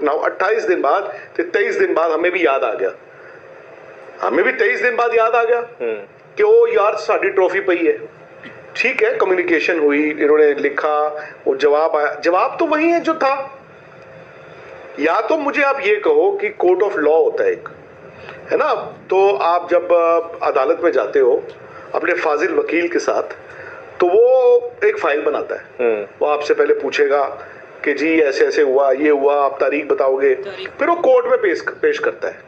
Now 28 दिन बाद, तो 23 दिन बाद हमें भी याद आ गया, हमें भी 23 दिन बाद याद आ गया कि ओ यार साड़ी ट्रॉफी पई है। ठीक है, कम्युनिकेशन हुई, इन्होंने लिखा, वो जवाब आया, जवाब तो वही है जो था। या तो मुझे आप ये कहो कि कोर्ट ऑफ लॉ होता है एक, है ना, तो आप जब अदालत में जाते हो अपने फाजिल वकील के साथ, तो वो एक फाइल बनाता है, वो आपसे पहले पूछेगा कि जी ऐसे ऐसे हुआ, ये हुआ, आप तारीख बताओगे, फिर वो कोर्ट में पेश करता है।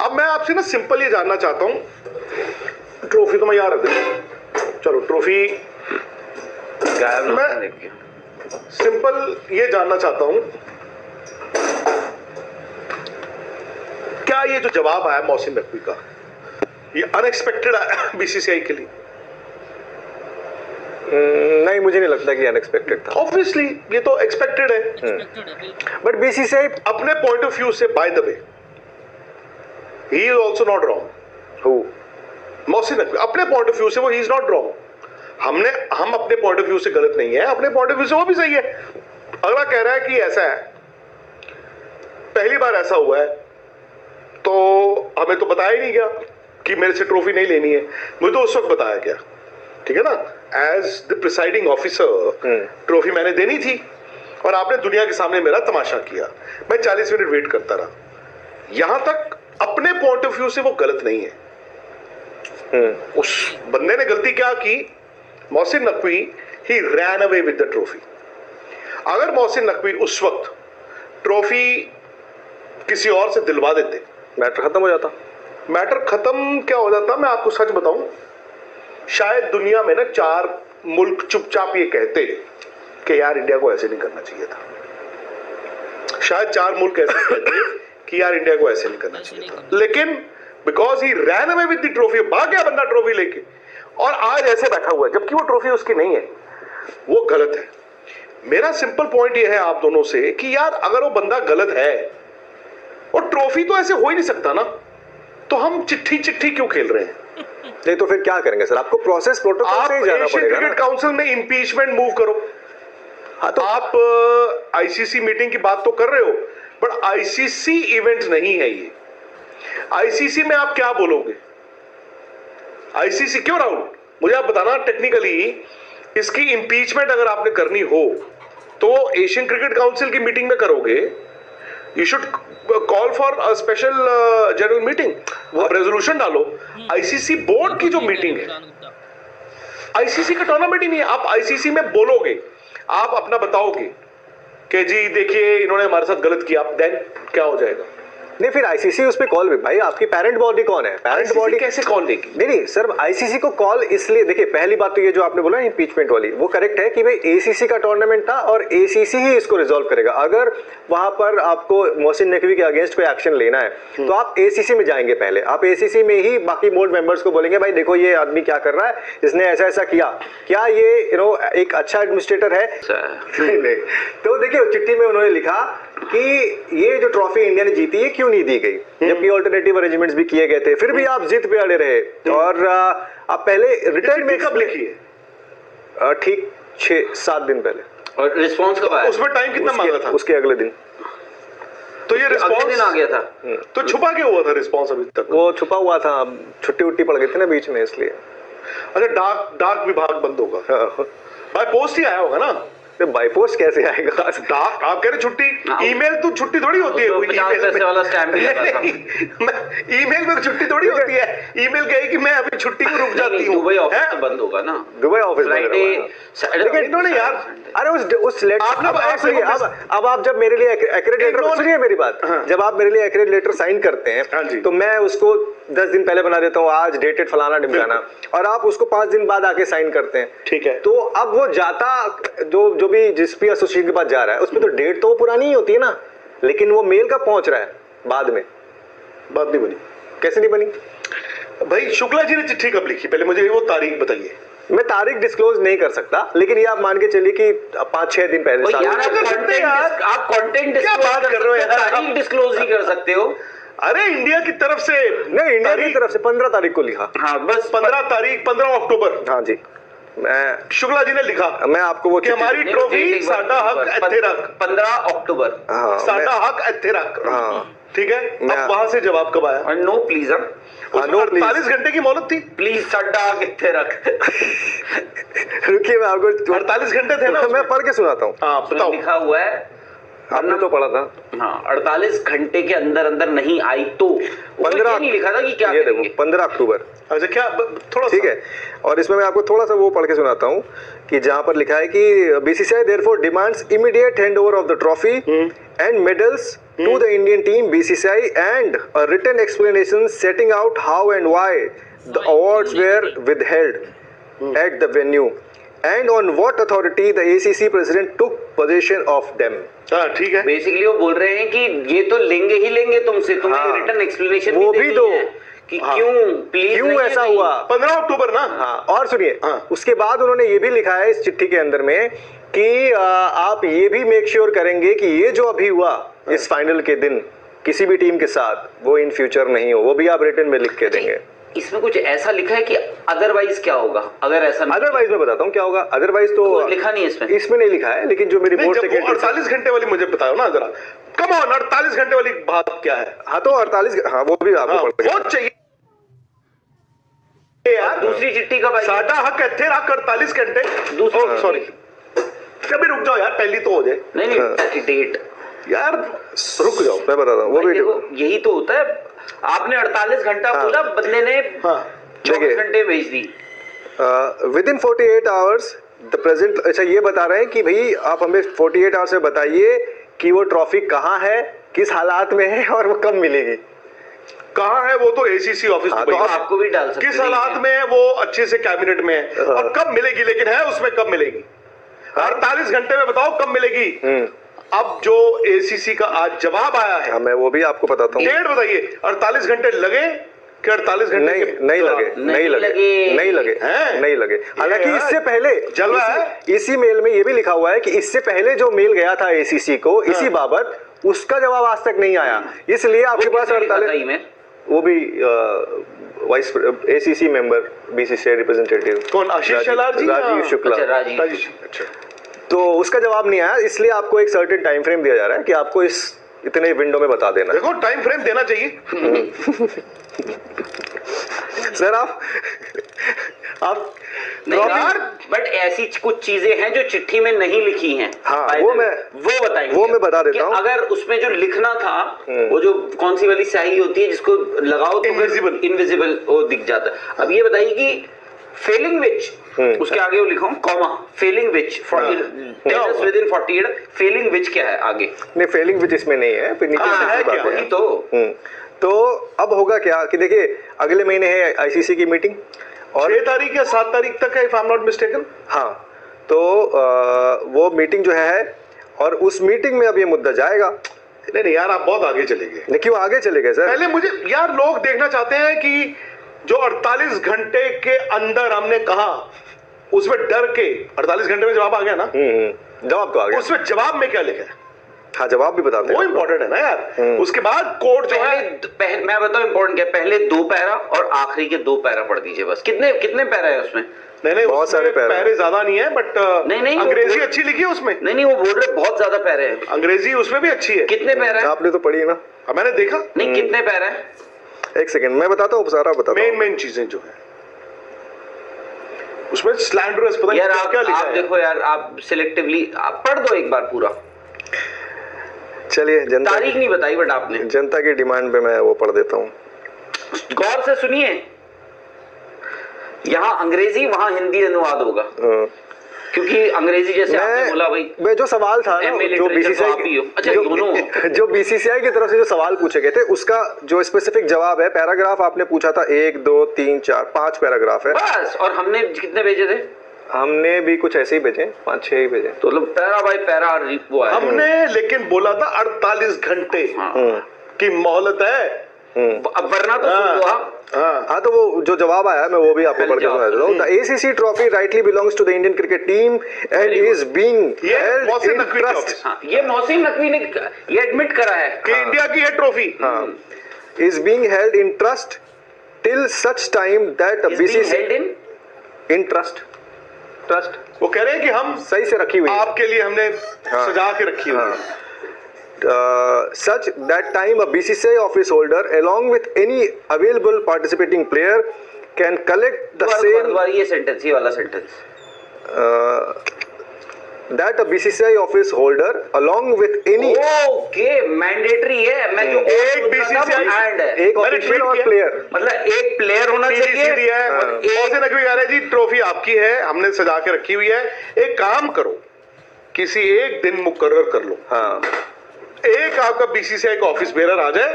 अब मैं आपसे ना सिंपल ये जानना चाहता हूं, ट्रॉफी तो मैं यार रख देता, चलो ट्रॉफी, मैं सिंपल ये जानना चाहता हूं, क्या ये जो जवाब आया मोहसिन नकवी का, ये अनएक्सपेक्टेड आया बीसीसीआई के लिए? नहीं, मुझे नहीं लगता कि अनएक्सपेक्टेड था। ऑब्वियसली ये तो एक्सपेक्टेड है, बट बीसीसीआई अपने पॉइंट ऑफ व्यू से, by the way he is also not wrong. Who? Mohsin Naqvi अपने पॉइंट ऑफ व्यू से वो ही इज नॉट रॉन्ग। हम अपने पॉइंट ऑफ व्यू से गलत नहीं है, अपने पॉइंट ऑफ व्यू से वो भी सही है। अगला कह रहा है कि ऐसा है, पहली बार ऐसा हुआ है, तो हमें तो बताया ही नहीं गया कि मेरे से ट्रॉफी नहीं लेनी है, मुझे तो उस वक्त बताया गया, ठीक है ना, as the presiding officer trophy मैंने देनी थी और आपने दुनिया के सामने मेरा तमाशा किया, मैं 40 मिनट वेट करता रहा। यहां तक अपने पॉइंट ऑफ व्यू से वो गलत नहीं है। उस बंदे ने गलती क्या की, Mohsin Naqvi, he ran away with the trophy. अगर मोहसिन नकवी उस वक्त ट्रॉफी किसी और से दिलवा देते, मैटर खत्म हो जाता। मैटर खत्म क्या हो जाता, मैं आपको सच बताऊं, शायद दुनिया में ना 4 मुल्क चुपचाप ये कहते कि यार इंडिया को ऐसे नहीं करना चाहिए था। शायद 4 मुल्क ऐसे कहते कि यार इंडिया को ऐसे नहीं करना चाहिए था, लेकिन because he ran away with the trophy, भाग गया बंदा ट्रॉफी लेके, और आज ऐसे बैठा हुआ है जबकि वो ट्रॉफी उसकी नहीं है, वो गलत है। मेरा सिंपल पॉइंट ये है आप दोनों से कि यार अगर वो बंदा गलत है, और ट्रॉफी तो ऐसे हो ही नहीं सकता ना, तो हम चिट्ठी चिट्ठी क्यों खेल रहे हैं? नहीं तो फिर क्या करेंगे सर, आपको प्रोसेस प्रोटोकॉल से ही जाना पड़ेगा। एशियन क्रिकेट काउंसिल में इंपीचमेंट मूव करो। हाँ, तो आप आईसीसी मीटिंग की बात तो कर रहे हो, बट आईसीसी इवेंट नहीं है ये। आईसीसी में आप क्या बोलोगे? आईसीसी क्यों राहुल, मुझे आप बताना टेक्निकली, इसकी इंपीचमेंट अगर आपने करनी हो तो एशियन क्रिकेट काउंसिल की मीटिंग में करोगे। You should call for a special general meeting, वो रेजोल्यूशन डालो। आईसीसी बोर्ड की जो मीटिंग है, आईसीसी का टूर्नामेंट ही नहीं है। आप आईसीसी में बोलोगे, आप अपना बताओगे कि जी देखिए इन्होंने हमारे साथ गलत किया, देन क्या हो जाएगा? नहीं, फिर आईसीसी उस पे कॉल भी, भाई आपकी पेरेंट बॉडी कौन है? पेरेंट बॉडी कैसे कॉल देगी? नहीं सर, आईसीसी को कॉल इसलिए, देखिए पहली बात तो ये जो आपने बोला इंपीचमेंट वाली, वो करेक्ट है कि भाई एसीसी का टूर्नामेंट था और एसीसी ही इसको रिजॉल्व करेगा। अगर वहां पर आपको मोहसिन नकवी के अगेंस्ट कोई एक्शन लेना है तो आप एसीसी में जाएंगे पहले, आप एसीसी में ही बाकी बोर्ड मेंबर्स को बोलेंगे भाई देखो ये आदमी क्या कर रहा है, इसने ऐसा ऐसा किया, क्या ये एक अच्छा एडमिनिस्ट्रेटर है? नहीं। तो देखिए चिट्ठी में उन्होंने लिखा कि ये जो ट्रॉफी इंडिया ने जीती है क्यों नहीं दी गई, जबकि ऑल्टरनेटिव अरेंजमेंट्स भी किए गए थे, फिर भी आप जिद पे अड़े रहे। और आप पहले रिटर्न में कब लिखी है? ठीक 6-7 दिन पहले। और रिस्पांस कब आया? उसमें टाइम कितना मांगा था? उसके अगले दिन। तो ये रिस्पांस दिन आ गया था। तो छुपा क्यों हुआ था रिस्पांस अभी तक? वो छुपा हुआ था, छुट्टी उट्टी पड़ गई थी ना बीच में, इसलिए। अच्छा, डाक विभाग बंद होगा, बाय पोस्ट ही आया होगा ना? बाय पोस्ट कैसे आएगा? डाक, आप कह रहे छुट्टी, ईमेल तो छुट्टी थोड़ी होती है कोई, 50 पैसे वाला स्टैम्प ईमेल में छुट्टी थोड़ी होती है। ईमेल कहे कि मैं अभी छुट्टी को रुक जाती हूँ, दुबई ऑफिस बंद होगा ना, दुबई ऑफिस फ्राइडे। लेकिन इन्होंने यार, अरे उस लेटर, अब आप जब मेरे लिए एक्यूरेट लेटर, सुनिए मेरी बात, जब आप मेरे लिए एक्यूरेट लेटर साइन करते हैं तो मैं उसको 10 दिन पहले बना देता हूँ, आज डेटेड फलाना ढिमकाना, और आप उसको 5 दिन बाद आके साइन करते हैं, ठीक है। तो अब वो जाता जो भी जिस भी एसोसिएशन के पास जा रहा है उसमें तो डेट तो वो पुरानी ही होती है ना, लेकिन वो मेल का पहुंच रहा है बाद में। बात नहीं बनी, कैसे नहीं बनी भाई? शुक्ला जी ने चिट्ठी कब लिखी, पहले मुझे वो तारीख बताइए। मैं तारीख डिस्क्लोज नहीं कर सकता, लेकिन ये आप मान के चलिए कि 5-6 दिन पहले। आप कंटेंट क्या बात कर रहे हो यार? तारीख डिस्क्लोज नहीं कर सकते हो। अरे इंडिया की तरफ से नहीं, इंडिया की तरफ से 15 तारीख को लिखा। हाँ बस 15 तारीख, 15 अक्टूबर। हाँ जी, मैं शुक्ला जी ने लिखा मैं आपको वो कि हमारी ट्रॉफी साडा हक इत्थे रख 15 अक्टूबर। हाँ, साडा हक इत्थे रख। हाँ ठीक है, अब वहां से जवाब कब आया? और नो प्लीज, हम उसमें 48 घंटे की मोहलत थी। प्लीज सड्डा कितने रख। रुकिए मैं आपको 48 घंटे थे ना। मैं पढ़ के सुनाता हूँ। हाँ बताओ। लिखा हुआ है, आपने तो पढ़ा था। हाँ 48 घंटे के अंदर अंदर नहीं आई तो 15 नहीं लिखा था कि क्या ये करेंगे। देखो 15 अक्टूबर। अच्छा क्या थोड़ा ठीक है, और इसमें मैं आपको थोड़ा सा वो पढ़ के सुनाता हूँ कि जहाँ पर लिखा है कि BCCI therefore demands immediate handover of the trophy and medals to the Indian team BCCI and a written explanation setting out how and why the awards were withheld at the venue and on what authority the ACC president took possession of them। हाँ ठीक है। Basically वो बोल रहे हैं कि ये तो लेंगे ही लेंगे तुमसे, तुम्हें हाँ, रिटर्न एक्सप्लेनेशन वो भी दो कि हाँ, क्यों ऐसा हुआ। 15 अक्टूबर ना। हाँ, और सुनिए हाँ। उसके बाद उन्होंने ये भी लिखा है इस चिट्ठी के अंदर में कि आप ये भी मेक श्योर करेंगे कि ये जो अभी हुआ इस फाइनल के दिन किसी भी टीम के साथ वो इन फ्यूचर नहीं हो, वो भी आप रिटर्न में लिख के देंगे। इसमें कुछ ऐसा लिखा है कि अदरवाइज क्या होगा अगर ऐसा नहीं। अदरवाइज मैं बताता हूँ क्या होगा। अदरवाइज तो लिखा नहीं है इसमें। इसमें नहीं लिखा है, लेकिन जो मेरी नहीं, बोर्ड जब वो सेक्रेटरी 48 घंटे वाली मुझे बताओ ना जरा। कम ऑन, 48 घंटे वाली बात क्या है? हाँ तो 48 हाँ वो भी आपको हाँ, पढ़ के वो चाहिए यार। दूसरी चिट्ठी कब आई? साडा हक इत्थे रख 48 घंटे। दूसरी सॉरी, कभी रुक जाओ यार, पहली तो हो जाए नहीं डेट यार, रुक जाओ मैं बताता हूँ वो भी देखो यही तो होता है। आपने 48 घंटा बोला, बंदे ने 24 घंटे भेज दी। With in 48 hours the present. अच्छा ये बता रहे हैं कि भाई आप हमें 48 आवर्स में बताइए कि वो ट्रॉफी कहाँ है, किस हालात में है और वो कब मिलेगी। कहाँ है वो तो एसीसी ऑफिस हाँ, में। तो आपको भी डाल सकते किस हालात में है वो अच्छे से कैबिनेट में है और कब मिलेगी, लेकिन है उसमें कब मिलेगी। 48 घंटे में बताओ कब मिलेगी। अब जो एसीसी का आज जवाब आया है, मैं वो भी आपको बताता हूँ। डेट बताइए। 48 घंटे लगे कि 48 घंटे नहीं लगे। हालांकि इससे पहले जलवा है। इसी मेल में ये भी लिखा हुआ है कि इससे पहले जो मेल गया था एसीसी को इसी बाबत, उसका जवाब आज तक नहीं आया। इसलिए आपके पास 48 वो भी vice ACC member BCCI representative कौन, आशीष शेलार जी, राजीव शुक्ला। अच्छा, तो उसका जवाब नहीं आया, इसलिए आपको एक सर्टेन टाइम फ्रेम दिया जा रहा है कि आपको इस इतने विंडो में बता देना। देखो टाइम फ्रेम देना चाहिए। सर आप बट ऐसी कुछ चीजें हैं जो चिट्ठी में नहीं लिखी हैं। हाँ, वो बताएंगे। वो मैं बता देता हूँ। अगर उसमें जो लिखना था वो जो कौन सी वाली स्याही होती है जिसको लगाओ तो इनविजिबल वो दिख जाता है। अब ये बताइए कि फेलिंग विच, उसके आगे वो लिखा comma, Fehling which with in 48, Fehling विच क्या है आगे? नहीं फेलिंग विच इसमें नहीं है, फिर नीचे वही तो अब होगा क्या कि देखिए अगले महीने है आईसीसी की मीटिंग और 6 तारीख या 7 तारीख तक है, if I am not mistaken. हाँ तो वो मीटिंग जो है और उस मीटिंग में अब ये मुद्दा जाएगा। नहीं यार, आप बहुत आगे चले गए। नहीं क्यों आगे चले गए सर? पहले मुझे यार, लोग देखना चाहते हैं कि जो 48 घंटे के अंदर हमने कहा उसमें डर के 48 घंटे में जवाब आ गया ना। जवाब तो आ गया। उसमें जवाब में क्या लिखा है? हाँ जवाब भी बताते हैं, वो इंपॉर्टेंट है ना यार। उसके बाद कोर्ट जो है, मैं बताऊं इंपॉर्टेंट क्या, पहले 2 पैरा और आखिरी के 2 पैरा पढ़ दीजिए बस। कितने पैरा है उसमें? नहीं बहुत सारे पैरे ज्यादा नहीं है, बट नहीं अंग्रेजी अच्छी लिखी है उसमें। नहीं वो बोल रहे बहुत ज्यादा पैरे हैं। अंग्रेजी उसमें भी अच्छी है। कितने पैरा है? आपने तो पढ़ी है ना। मैंने देखा। नहीं कितने पैरा है? एक सेकंड मैं बताता हूँ, सारा बताता हूँ। मेन चीजें जो है उसमें स्लैंडरस पता यार नहीं क्या लिखा है। आप देखो यार, आप सिलेक्टिवली आप पढ़ दो एक बार पूरा। चलिए जनता तारीख नहीं बताई बट आपने जनता की डिमांड पे मैं वो पढ़ देता हूँ। गौर से सुनिए, यहाँ अंग्रेजी वहाँ हिंदी अनुवाद होगा क्योंकि अंग्रेजी जैसे आपने बोला भाई। मैं जो सवाल था ना, जो बीसीसीआई जो बीसीसीआई की तरफ से जो सवाल पूछे गए थे उसका जो स्पेसिफिक जवाब है, पैराग्राफ आपने पूछा था 1 2 3 4 5 पैराग्राफ है बस। और हमने कितने भेजे थे? हमने भी कुछ ऐसे ही भेजे, 5-6 ही भेजे। तो मतलब पैरा बाय पैरा वो है। हमने लेकिन बोला था 48 घंटे की मोहलत है। अब वरना तो हुआ। हाँ तो वो जो जवाब आया मैं वो भी आपको पढ़ के सुना देता हूँ। The ACC trophy rightly belongs to the Indian cricket team and is being held in trust. ये मोहसिन नकवी ने ये एडमिट करा है कि इंडिया की है trophy. Is being held in trust till such time that BCCI in trust trust वो कह रहे हैं कि हम सही से रखी हुई है, आपके लिए हमने सजा के रखी हुई है। such that time a BCCI office holder along with any available participating player can collect the same ये सेंटेंस, ये वाला sentence, that a BCCI office holder along with any okay mandatory है। मैं जो एक BCCI एंड है, एक official और प्लेयर, मतलब एक प्लेयर होना चाहिए। दिया है मोहसिन नकवी कह रहे हैं जी ट्रॉफी आपकी है, हमने सजा के रखी हुई है, एक काम करो किसी एक दिन मुकर्रर कर लो, हाँ, एक आपका बीसीसीआई का ऑफिस बेरर आ जाए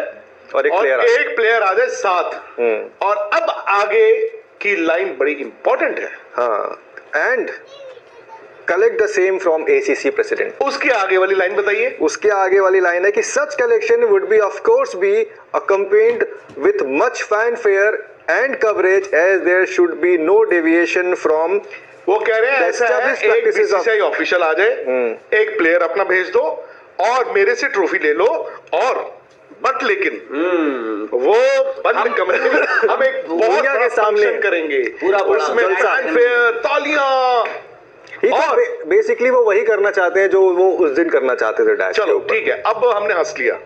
और एक प्लेयर आ जाए साथ। और अब आगे की लाइन बड़ी इंपॉर्टेंट है, हाँ, and collect the same from ACC president. उसकी आगे वाली लाइन बताइए। उसके आगे वाली लाइन है कि such collection would be of course be accompanied with much fanfare and coverage as there should be no deviation from. वो कह रहे हैं ऐसा है, एक बीसीसीआई ऑफिशियल आ जाए, एक प्लेयर अपना भेज दो और मेरे से ट्रॉफी ले लो, और बट लेकिन वो बंद कमरे में हम एक बहुत के सामने करेंगे, पूरा उसमें फैनफेयर, तालियां, और बेसिकली वो वही करना चाहते हैं जो वो उस दिन करना चाहते थे डैश। चलो ठीक है, अब हमने हंस लिया,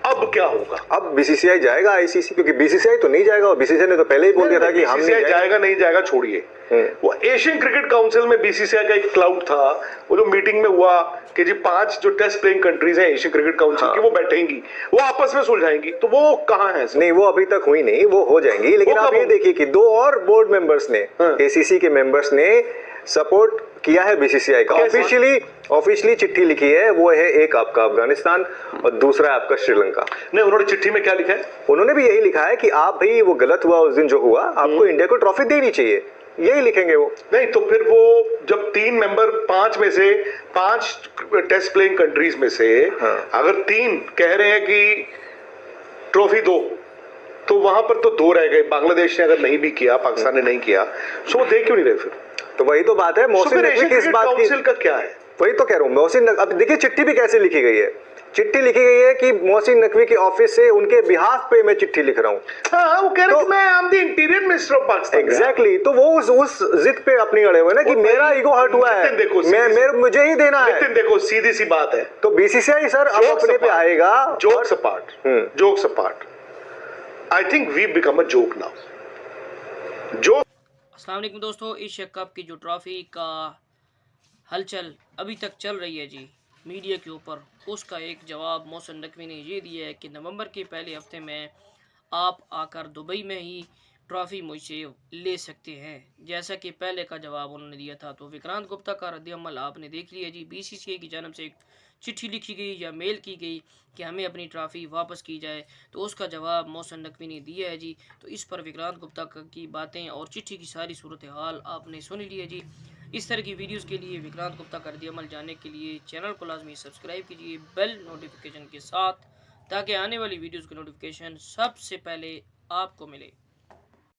अब क्या होगा? अब बीसीसीआई जाएगा आईसीसी, क्योंकि बीसीसीआई तो नहीं जाएगा, बीसीसीआई ने तो पहले ही बोल दिया था कि हम नहीं जाएगा, नहीं जाएगा छोड़िए। वो एशियन क्रिकेट काउंसिल में बीसीसीआई का एक क्लाउड था, वो जो मीटिंग में हुआ कि जी 5 जो टेस्ट प्लेइंग कंट्रीज हैं एशियन क्रिकेट काउंसिल की, वो बैठेंगी, वो आपस में सुलझाएंगी, तो वो कहाँ है? नहीं, वो अभी तक हुई नहीं, वो हो जाएंगी। लेकिन आप ये देखिए कि 2 और बोर्ड मेंबर्स ने, एसीसी के मेंबर्स ने सपोर्ट किया है बीसीसीआई का, ऑफिशियली चिट्ठी लिखी है। वो है एक आपका अफगानिस्तान और दूसरा है आपका श्रीलंका। नहीं, उन्होंने चिट्ठी में क्या लिखा है? उन्होंने भी यही लिखा है कि आप भाई वो गलत हुआ उस दिन जो हुआ, आपको इंडिया को ट्रॉफी देनी चाहिए, यही लिखेंगे वो। नहीं तो फिर वो जब 3 मेंबर 5 में से 5 टेस्ट प्लेइंग कंट्रीज में से अगर 3 कह रहे हैं कि ट्रॉफी दो, तो वहां पर तो 2 रह गए। बांग्लादेश ने अगर नहीं भी किया, पाकिस्तान ने नहीं किया, सो वो दे क्यों नहीं रहे फिर? तो वही तो बात है, मोहसिन नकवी की इस बात काउंसिल का क्या है? वही तो कह रहा हूँ मोहसिन। अब देखिए चिट्ठी भी कैसे लिखी गई है, चिट्ठी लिखी गई है कि मोहसिन नकवी के ऑफिस से उनके बिहाफ पे मैं चिट्ठी लिख रहा हूँ। हाँ, वो कह रहे हैं कि मैं I am the interior minister of Pakistan. Exactly, तो वो उस जिद पे अपनी अड़े हुए ना कि मेरा ईगो हर्ट हुआ है, देखो मुझे ही देना है। लेकिन देखो सीधी सी बात है, तो बीसीसीआई सर अब अपने पे आएगा। Jokes apart, I think we become a joke now. जो अस्सलाम वालेकुम दोस्तों, एशिया कप की जो ट्रॉफी का हलचल अभी तक चल रही है जी मीडिया के ऊपर, उसका एक जवाब मोहसिन नकवी ने ये दिया है कि नवंबर के पहले हफ्ते में आप आकर दुबई में ही ट्रॉफी मुझसे ले सकते हैं, जैसा कि पहले का जवाब उन्होंने दिया था। तो विक्रांत गुप्ता का रद्द-ए-अमल आपने देख लिया जी। बीसीसीआई की जानब से एक चिट्ठी लिखी गई या मेल की गई कि हमें अपनी ट्रॉफी वापस की जाए, तो उसका जवाब मोहसिन नकवी ने दिया है जी। तो इस पर विक्रांत गुप्ता की बातें और चिट्ठी की सारी सूरत हाल आपने सुन लिया जी। इस तरह की वीडियोस के लिए विक्रांत गुप्ता का रद्द-ए-अमल जानने के लिए चैनल को लाजमी सब्सक्राइब कीजिए बेल नोटिफिकेशन के साथ, ताकि आने वाली वीडियोस की नोटिफिकेशन सबसे पहले आपको मिले।